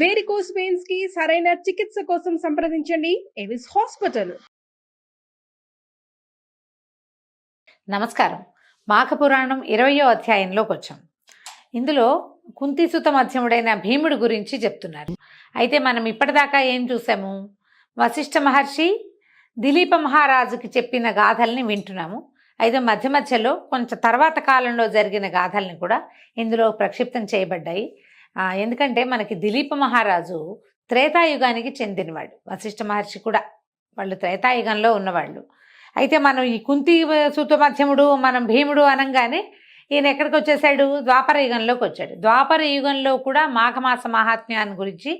Varicose veins కి సరైన చికిత్స కోసం సంప్రదించండి ఎవిస్ హాస్పిటల్. నమస్కారం. మాఘ పురాణం 20వ అధ్యాయంలోకి వచ్చాం. ఇందులో కుంతిసుత మధ్యముడైన భీముడి గురించి చెప్తున్నారు. అయితే మనం ఇప్పటిదాకా ఏం చూసాము? వశిష్ఠ మహర్షి దిలీప మహారాజుకి చెప్పిన గాథల్ని వింటున్నాము. అయితే మధ్య మధ్యలో కొంచెం తర్వాత కాలంలో జరిగిన గాథల్ని కూడా ఇందులో ప్రక్షిప్తం చేయబడ్డాయి. ఎందుకంటే మనకి దిలీప మహారాజు త్రేతాయుగానికి చెందినవాడు, వశిష్ఠ మహర్షి కూడా వాళ్ళు త్రేతాయుగంలో ఉన్నవాళ్ళు. అయితే మనం ఈ కుంతి సూత మధ్యముడు మనం భీముడు అనగానే ఈయన ఎక్కడికి వచ్చేసాడు? ద్వాపర యుగంలోకి వచ్చాడు. ద్వాపర యుగంలో కూడా మాఘమాస మహాత్మ్యాన్ని గురించి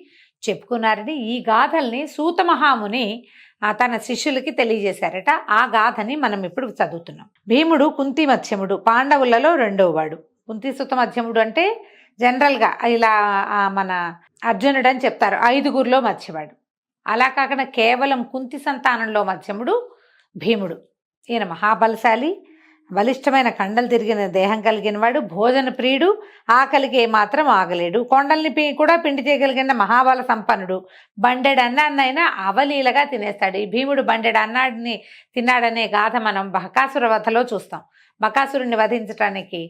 చెప్పుకున్నారని ఈ గాథల్ని సూత మహాముని తన శిష్యులకి తెలియజేశారట. ఆ గాథని మనం ఇప్పుడు చదువుతున్నాం. భీముడు కుంతి మధ్యముడు, పాండవులలో రెండవ వాడు. కుంతి సూత మధ్యముడు అంటే జనరల్గా ఇలా మన అర్జునుడు అని చెప్తారు, 5గురిలో మధ్యవాడు. అలా కాకుండా కేవలం కుంతి సంతానంలో మధ్యముడు భీముడు. ఈయన మహాబలశాలి, బలిష్టమైన కండలు తిరిగిన దేహం కలిగిన వాడు, భోజన ప్రియుడు, ఆకలికి ఏమాత్రం ఆగలేడు, కొండల్ని కూడా పిండి చేయగలిగిన మహాబల సంపన్నుడు. బండెడు అన్నాన్నైనా అవలీలగా తినేస్తాడు. ఈ భీముడు బండెడు అన్నాడిని తిన్నాడనే గాథ మనం బకాసుర వధలో చూస్తాం. బకాసురుడిని వధించడానికి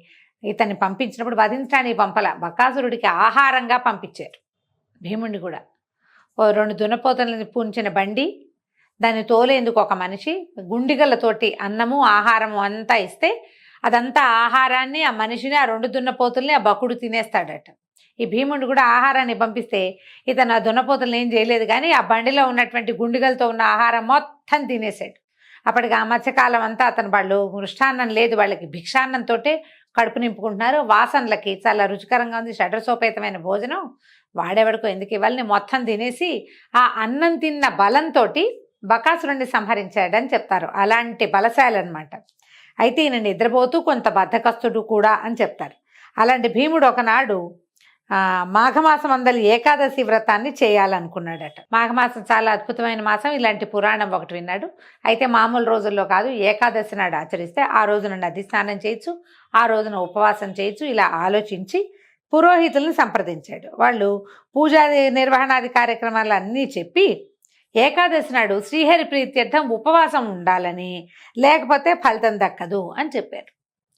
ఇతన్ని పంపించినప్పుడు వధించడానికి పంపల, బకాసురుడికి ఆహారంగా పంపించారు భీముడిని కూడా. ఓ 2 దున్నపోతలను పూంచిన బండి, దాన్ని తోలేందుకు ఒక మనిషి, గుండిగలతోటి అన్నము ఆహారము అంతా ఇస్తే అదంతా ఆహారాన్ని ఆ మనిషిని, ఆ 2 దున్నపోతుల్ని ఆ బకుడు తినేస్తాడట. ఈ భీముడు కూడా ఆహారాన్ని పంపిస్తే ఇతను ఆ దున్నపోతులను ఏం చేయలేదు, కానీ ఆ బండిలో ఉన్నటువంటి గుండిగలతో ఉన్న ఆహారం మొత్తం తినేసాడు. అప్పటికి ఆ మధ్యకాలం అంతా అతను వాళ్ళు మృష్టాన్నం లేదు, వాళ్ళకి భిక్షాన్నంతో కడుపు నింపుకుంటున్నారు. వాసనలకి చాలా రుచికరంగా ఉంది, షడ్రసోపేతమైన భోజనం, వాడేవాడికో ఎందుకు ఇవ్వాలని మొత్తం తినేసి ఆ అన్నం తిన్న బలంతో బకాసురుణ్ణి సంహరించాడని చెప్తారు. అలాంటి బలశాలి అనమాట. అయితే ఈయన నిద్రపోతూ కొంత బద్ధకస్తుడు కూడా అని చెప్తారు. అలాంటి భీముడు ఒకనాడు మాఘమాసం అందలి ఏకాదశి వ్రతాన్ని చేయాలనుకున్నాడట. మాఘమాసం చాలా అద్భుతమైన మాసం, ఇలాంటి పురాణం ఒకటి విన్నాడు. అయితే మామూలు రోజుల్లో కాదు, ఏకాదశి నాడు ఆచరిస్తే ఆ రోజున నది స్నానం చేయొచ్చు, ఆ రోజున ఉపవాసం చేయొచ్చు. ఇలా ఆలోచించి పురోహితుల్ని సంప్రదించాడు. వాళ్ళు పూజా నిర్వహణాది కార్యక్రమాలు అన్నీ చెప్పి ఏకాదశి నాడు శ్రీహరి ప్రీత్యర్థం ఉపవాసం ఉండాలని, లేకపోతే ఫలితం దక్కదు అని చెప్పారు.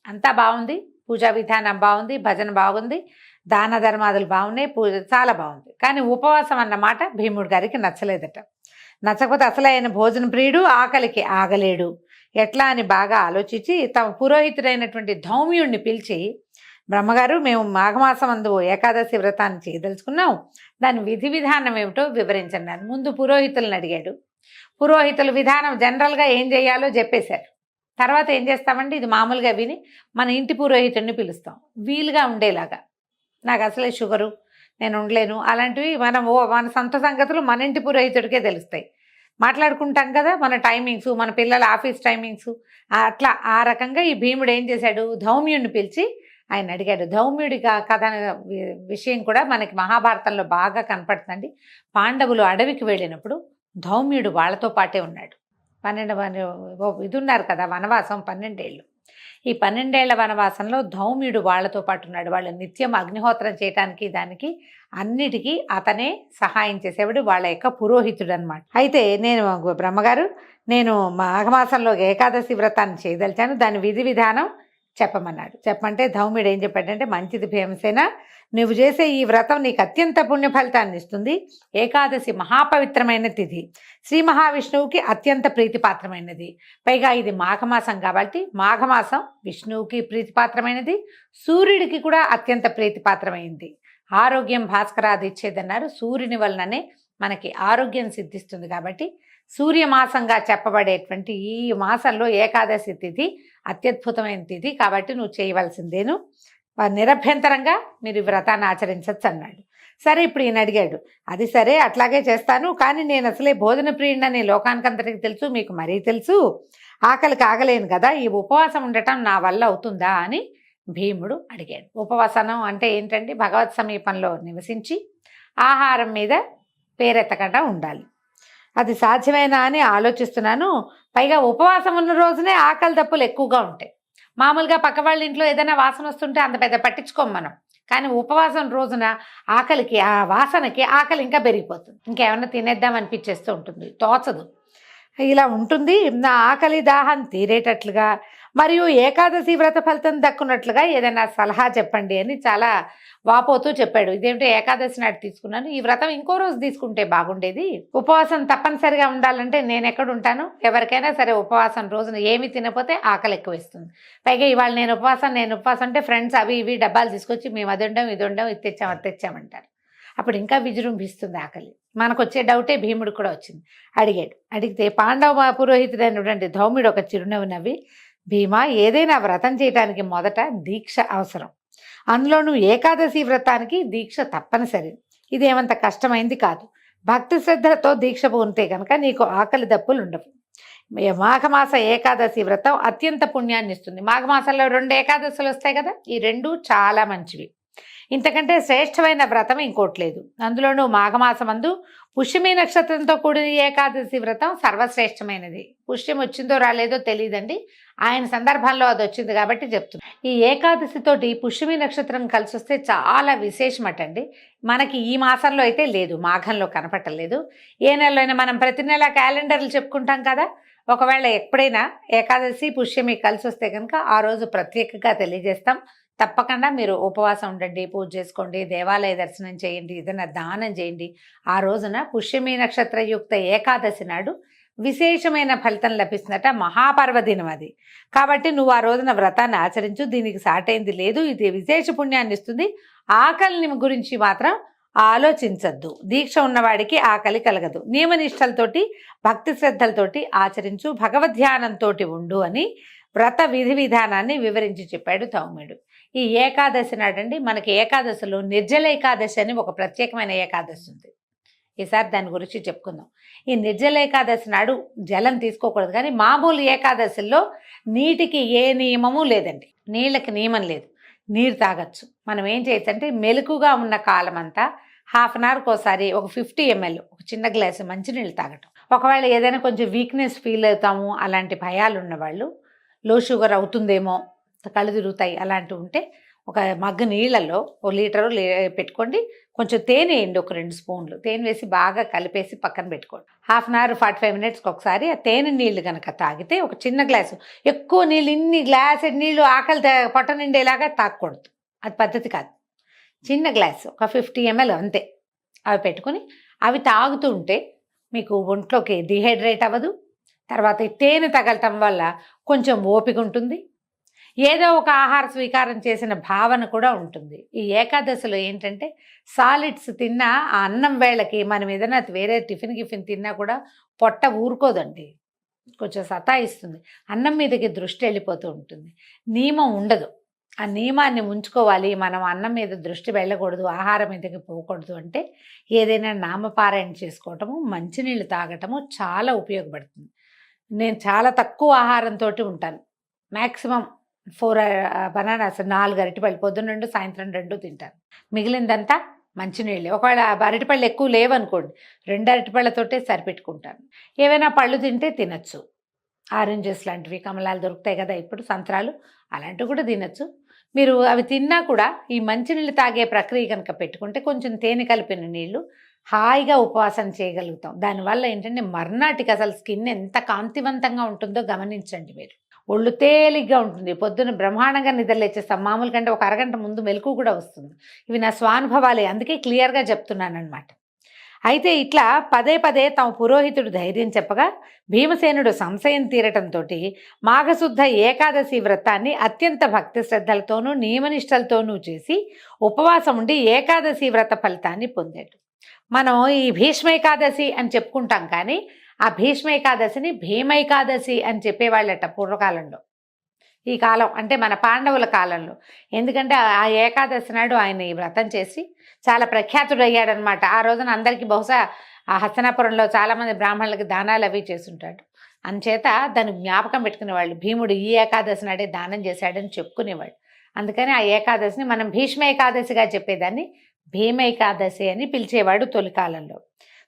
అంతా బాగుంది, పూజా విధానం బాగుంది, భజన బాగుంది, దాన ధర్మాదులు బాగున్నాయి, పూజ చాలా బాగుంది. కానీ ఉపవాసం అన్నమాట భీముడి గారికి నచ్చలేదట. నచ్చకపోతే అసలు ఆయన భోజన ప్రియుడు, ఆకలికి ఆగలేడు, ఎట్లా అని బాగా ఆలోచించి తమ పురోహితుడైనటువంటి ధౌమ్యుడిని పిలిచి, బ్రహ్మగారు మేము మాఘమాసం అందు ఏకాదశి వ్రతాన్ని చేయదలుచుకున్నాం, దాని విధి విధానం ఏమిటో వివరించండి అని ముందు పురోహితులను అడిగాడు. పురోహితుల విధానం జనరల్గా ఏం చేయాలో చెప్పేశారు. తర్వాత ఏం చేస్తామంటే ఇది మామూలుగా విని మన ఇంటి పురోహితుడిని పిలుస్తాం, వీలుగా ఉండేలాగా. నాకు అసలే షుగరు, నేను ఉండలేను, అలాంటివి మన సొంత సంగతులు మన ఇంటి పురోహితుడికే తెలుస్తాయి. మాట్లాడుకుంటాం కదా మన టైమింగ్స్, మన పిల్లల ఆఫీస్ టైమింగ్స్, అట్లా ఆ రకంగా ఈ భీముడు ఏం చేశాడు, ధౌమ్యుడిని పిలిచి ఆయన అడిగాడు. ధౌమ్యుడి కథ విషయం కూడా మనకి మహాభారతంలో బాగా కనపడుతుందండి. పాండవులు అడవికి వెళ్ళినప్పుడు ధౌమ్యుడు వాళ్ళతో పాటే ఉన్నాడు. 12 ఇది ఉన్నారు కదా వనవాసం, 12 ఏళ్ళు. ఈ 12 ఏళ్ల వనవాసంలో ధౌమ్యుడు వాళ్ళతో పాటు ఉన్నాడు. వాళ్ళు నిత్యం అగ్నిహోత్రం చేయటానికి దానికి అన్నిటికీ అతనే సహాయం చేసేవాడు, వాళ్ళ యొక్క పురోహితుడు అనమాట. అయితే నేను బ్రహ్మగారు, నేను మాఘమాసంలో ఏకాదశి వ్రతాన్ని చేయదలిచాను, దాని విధి విధానం చెప్పమన్నాడు. చెప్పమంటే ధౌమ్యుడు ఏం చెప్పాడంటే, మంచిది భీమసేన, నువ్వు చేసే ఈ వ్రతం నీకు అత్యంత పుణ్య ఫలితాన్ని ఇస్తుంది. ఏకాదశి మహాపవిత్రమైన తిథి, శ్రీ మహావిష్ణువుకి అత్యంత ప్రీతిపాత్రమైనది. పైగా ఇది మాఘమాసం కాబట్టి మాఘమాసం విష్ణువుకి ప్రీతిపాత్రమైనది, సూర్యుడికి కూడా అత్యంత ప్రీతిపాత్రమైంది. ఆరోగ్యం భాస్కరాది ఇచ్చేదన్నారు. సూర్యుని వలననే మనకి ఆరోగ్యం సిద్ధిస్తుంది కాబట్టి సూర్యమాసంగా చెప్పబడేటువంటి ఈ మాసంలో ఏకాదశి తిథి అత్యద్భుతమైన తిథి కాబట్టి నువ్వు చేయవలసిందేను, నిరభ్యంతరంగా మీరు వ్రతాన్ని ఆచరించవచ్చు అన్నాడు. సరే, ఇప్పుడు ఈయన అడిగాడు, అది సరే అట్లాగే చేస్తాను, కానీ నేను అసలే భోజన ప్రియుడిని లోకానికంతటికి తెలుసు, మీకు మరీ తెలుసు, ఆకలికి ఆగలేను కదా, ఈ ఉపవాసం ఉండటం నా వల్ల అవుతుందా అని భీముడు అడిగాడు. ఉపవాసనం అంటే ఏంటంటే భగవత్ సమీపంలో నివసించి ఆహారం మీద పేరెత్తకుండా ఉండాలి. అది సాధ్యమేనా అని ఆలోచిస్తున్నాను. పైగా ఉపవాసం ఉన్న రోజునే ఆకలి దప్పులు ఎక్కువగా ఉంటాయి. మామూలుగా పక్క వాళ్ళ ఇంట్లో ఏదైనా వాసన వస్తుంటే అంత పెద్ద పట్టించుకోం మనం, కానీ ఉపవాసం రోజున ఆకలికి ఆ వాసనకి ఆకలి ఇంకా పెరిగిపోతుంది, ఇంకేమన్నా తినేద్దాం అనిపించేస్తూ ఉంటుంది, తోచదు. ఇలా ఉంటుంది. నా ఆకలి దాహం తీరేటట్లుగా మరియు ఏకాదశి వ్రత ఫలితం దక్కున్నట్లుగా ఏదైనా సలహా చెప్పండి అని చాలా వాపోతూ చెప్పాడు. ఇదేంటో ఏకాదశి నాడు తీసుకున్నాను, ఈ వ్రతం ఇంకో రోజు తీసుకుంటే బాగుండేది. ఉపవాసం తప్పనిసరిగా ఉండాలంటే నేను ఎక్కడ ఉంటాను? ఎవరికైనా సరే ఉపవాసం రోజున ఏమి తినకపోతే ఆకలి ఎక్కువ వేస్తుంది. పైగా ఇవాళ నేను ఉపవాసం అంటే ఫ్రెండ్స్ అవి ఇవి డబ్బాలు తీసుకొచ్చి మేము అది వండాం ఇది వండాం ఇది తెచ్చాం అది తెచ్చామంటారు. అప్పుడు ఇంకా విజృంభిస్తుంది ఆకలి. మనకు వచ్చే డౌటే భీముడు కూడా వచ్చింది. అడిగితే పాండవ పురోహితుడైనటువంటి ధౌమ్యుడు ఒక చిరునవ్వు నవ్వి, భీమా, ఏదైనా వ్రతం చేయడానికి మొదట దీక్ష అవసరం, అందులోనూ ఏకాదశి వ్రతానికి దీక్ష తప్పనిసరి. ఇదేమంత కష్టమైంది కాదు. భక్తి శ్రద్ధలతో దీక్ష పూనితే కనుక నీకు ఆకలి దప్పులు ఉండవు. మాఘమాస ఏకాదశి వ్రతం అత్యంత పుణ్యాన్ని ఇస్తుంది. మాఘమాసంలో 2 ఏకాదశులు వస్తాయి కదా, ఈ 2 చాలా మంచివి. ఇంతకంటే శ్రేష్టమైన వ్రతం ఇంకోటి లేదు. అందులోనూ మాఘమాసమందు పుష్యమి నక్షత్రంతో కూడిన ఏకాదశి వ్రతం సర్వశ్రేష్టమైనది. పుష్యం వచ్చిందో రాలేదో తెలియదండి, ఆయన సందర్భంలో అది వచ్చింది కాబట్టి చెప్తున్నాను. ఈ ఏకాదశితోటి పుష్యమి నక్షత్రం కలిసి వస్తే చాలా విశేషమటండి. మనకి ఈ మాసంలో అయితే లేదు, మాఘంలో కనపట్టలేదు. ఏ నెలలో అయినా మనం ప్రతి నెల క్యాలెండర్లు చెప్పుకుంటాం కదా, ఒకవేళ ఎప్పుడైనా ఏకాదశి పుష్యమి కలిసి వస్తే కనుక ఆ రోజు ప్రత్యేకంగా తెలియజేస్తాం. తప్పకుండా మీరు ఉపవాసం ఉండండి, పూజ చేసుకోండి, దేవాలయ దర్శనం చేయండి, ఏదైనా దానం చేయండి. ఆ రోజున పుష్యమి నక్షత్రయుక్త ఏకాదశి నాడు విశేషమైన ఫలితం లభిస్తుందట. మహాపర్వదినం అది. కాబట్టి నువ్వు ఆ రోజున వ్రతాన్ని ఆచరించు, దీనికి సాటైంది లేదు. ఇది విశేష పుణ్యాన్ని ఇస్తుంది. ఆకలిని గురించి మాత్రం ఆలోచించద్దు. దీక్ష ఉన్నవాడికి ఆకలి కలగదు. నియమనిష్టలతోటి భక్తి శ్రద్ధలతోటి ఆచరించు, భగవద్ధ్యానంతో ఉండు అని వ్రత విధి విధానాన్ని వివరించి చెప్పాడు ధౌమ్యుడు. ఈ ఏకాదశి నాడండి మనకి ఏకాదశిలో నిర్జల ఏకాదశి అని ఒక ప్రత్యేకమైన ఏకాదశి ఉంది. ఈసారి దాని గురించి చెప్పుకుందాం. ఈ నిర్జల ఏకాదశి నాడు జలం తీసుకోకూడదు, కానీ మామూలు ఏకాదశిలో నీటికి ఏ నియమము లేదండి. నీళ్ళకి నియమం లేదు, నీరు తాగొచ్చు. మనం ఏం చేయొచ్చు అంటే మెలకుగా ఉన్న కాలం అంతా హాఫ్ అన్ అవర్కి ఒకసారి ఒక 50 ml ఒక చిన్న గ్లాసు మంచినీళ్ళు తాగటం. ఒకవేళ ఏదైనా కొంచెం వీక్నెస్ ఫీల్ అవుతాము, అలాంటి భయాలు ఉన్నవాళ్ళు, లో షుగర్ అవుతుందేమో, కళ్ళు తిరుగుతాయి అలాంటివి ఉంటే ఒక మగ్గు నీళ్ళల్లో 1 లీటరు పెట్టుకోండి. కొంచెం తేనె వేయండి, ఒక 2 స్పూన్లు తేనె వేసి బాగా కలిపేసి పక్కన పెట్టుకోండి. హాఫ్ అన్ అవర్ 45 minutesకి ఒకసారి ఆ తేనె నీళ్ళు కనుక తాగితే, ఒక చిన్న గ్లాసు, ఎక్కువ నీళ్ళు ఇన్ని గ్లాసు నీళ్ళు ఆకలి పొట్ట నిండేలాగా తాగకూడదు, అది పద్ధతి కాదు. చిన్న గ్లాసు ఒక 50 ml అంతే. అవి పెట్టుకుని అవి తాగుతూ ఉంటే మీకు ఒంట్లోకి డిహైడ్రేట్ అవ్వదు. తర్వాత ఈ తేనె తగలటం వల్ల కొంచెం ఓపిక ఉంటుంది, ఏదో ఒక ఆహార స్వీకారం చేసిన భావన కూడా ఉంటుంది. ఈ ఏకాదశిలో ఏంటంటే సాలిడ్స్ తిన్నా ఆ అన్నం వేళకి మనం ఏదైనా వేరే టిఫిన్ తిన్నా కూడా పొట్ట ఊరుకోదండి, కొంచెం సతాయిస్తుంది. అన్నం మీదకి దృష్టి వెళ్ళిపోతూ ఉంటుంది, నియమం ఉండదు. ఆ నియమాన్ని ఉంచుకోవాలి. మనం అన్నం మీద దృష్టి వెళ్ళకూడదు, ఆహారం మీదకి పోకూడదు అంటే ఏదైనా నామపారాయణ చేసుకోవటము, మంచినీళ్ళు తాగటము చాలా ఉపయోగపడుతుంది. నేను చాలా తక్కువ ఆహారంతో ఉంటాను. మ్యాక్సిమం 4 బనానాస్, 4 అరటిపళ్ళు, పొద్దున్న 2 సాయంత్రం 2 తింటాను. మిగిలిందంతా మంచినీళ్ళే. ఒకవేళ అరటిపళ్ళు ఎక్కువ లేవనుకోండి, 2 అరటిపళ్ళతోటే సరిపెట్టుకుంటాను. ఏవైనా పళ్ళు తింటే తినచ్చు, ఆరెంజెస్ లాంటివి, కమలాలు దొరుకుతాయి కదా ఇప్పుడు, సంత్రాలు అలాంటివి కూడా తినచ్చు. మీరు అవి తిన్నా కూడా ఈ మంచినీళ్ళు తాగే ప్రక్రియ కనుక పెట్టుకుంటే కొంచెం తేనె కలిపిన నీళ్లు హాయిగా ఉపవాసం చేయగలుగుతాం. దానివల్ల ఏంటంటే మర్నాటికి అసలు స్కిన్ ఎంత కాంతివంతంగా ఉంటుందో గమనించండి మీరు. ఒళ్ళు తేలిగ్గా ఉంటుంది, పొద్దున్న బ్రహ్మాండంగా నిద్రలేచేస్తాం. మామూలు కంటే ఒక అరగంట ముందు మెలకు కూడా వస్తుంది. ఇవి నా స్వానుభవాలే, అందుకే క్లియర్గా చెప్తున్నానమాట. అయితే ఇట్లా పదే పదే తమ పురోహితుడు ధైర్యం చెప్పగా భీమసేనుడు సంశయం తీరటంతో మాఘశుద్ధ ఏకాదశి వ్రతాన్ని అత్యంత భక్తి శ్రద్ధలతోనూ నియమనిష్టలతోనూ చేసి ఉపవాసం ఉండి ఏకాదశి వ్రత ఫలితాన్ని పొందాడు. మనం ఈ భీష్మైకాదశి అని చెప్పుకుంటాం, కానీ ఆ భీష్మైకాదశిని భీమైకాదశి అని చెప్పేవాళ్ళట పూర్వకాలంలో. ఈ కాలం అంటే మన పాండవుల కాలంలో. ఎందుకంటే ఆ ఏకాదశి నాడు ఆయన ఈ వ్రతం చేసి చాలా ప్రఖ్యాతుడయ్యాడనమాట. ఆ రోజున అందరికీ బహుశా ఆ హస్తనాపురంలో చాలామంది బ్రాహ్మణులకి దానాలు అవి చేస్తుంటాడు. అంచేత దాన్ని జ్ఞాపకం పెట్టుకునేవాళ్ళు. భీముడు ఈ ఏకాదశి నాడే దానం చేశాడని చెప్పుకునేవాడు. అందుకని ఆ ఏకాదశిని మనం భీష్మ ఏకాదశిగా చెప్పేదాన్ని భీమైకాదశి అని పిలిచేవాడు తొలి కాలంలో.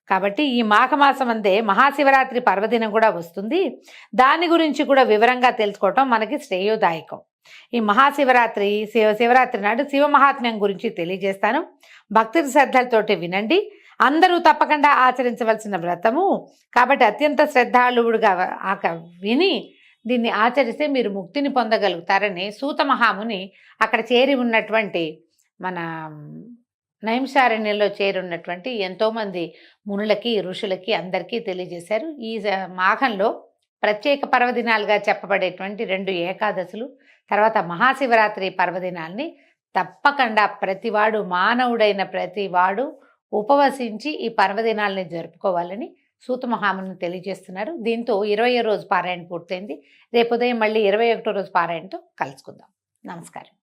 కాబట్టి ఈ మాఘమాసం అందే మహాశివరాత్రి పర్వదినం కూడా వస్తుంది. దాని గురించి కూడా వివరంగా తెలుసుకోవటం మనకి శ్రేయోదాయకం. ఈ మహాశివరాత్రి శివరాత్రి నాడు శివ మహాత్మ్యం గురించి తెలియజేస్తాను. భక్తి శ్రద్ధలతోటి వినండి. అందరూ తప్పకుండా ఆచరించవలసిన వ్రతము కాబట్టి అత్యంత శ్రద్ధాళువుడుగా విని దీన్ని ఆచరిస్తే మీరు ముక్తిని పొందగలుగుతారని సూత మహాముని అక్కడ చేరి ఉన్నటువంటి మన నైమిషారణ్యంలో చేరున్నటువంటి ఎంతోమంది మునులకి ఋషులకి అందరికీ తెలియజేశారు. ఈ మాఘంలో ప్రత్యేక పర్వదినాలుగా చెప్పబడేటువంటి 2 ఏకాదశులు తర్వాత మహాశివరాత్రి పర్వదినాల్ని తప్పకుండా ప్రతివాడు మానవుడైన ప్రతివాడు ఉపవసించి ఈ పర్వదినాల్ని జరుపుకోవాలని సూత మహాముని తెలియజేస్తున్నారు. దీంతో 20వ రోజు పారాయణ పూర్తయింది. రేపు ఉదయం మళ్ళీ 21వ రోజు పారాయణతో కలుసుకుందాం. నమస్కారం.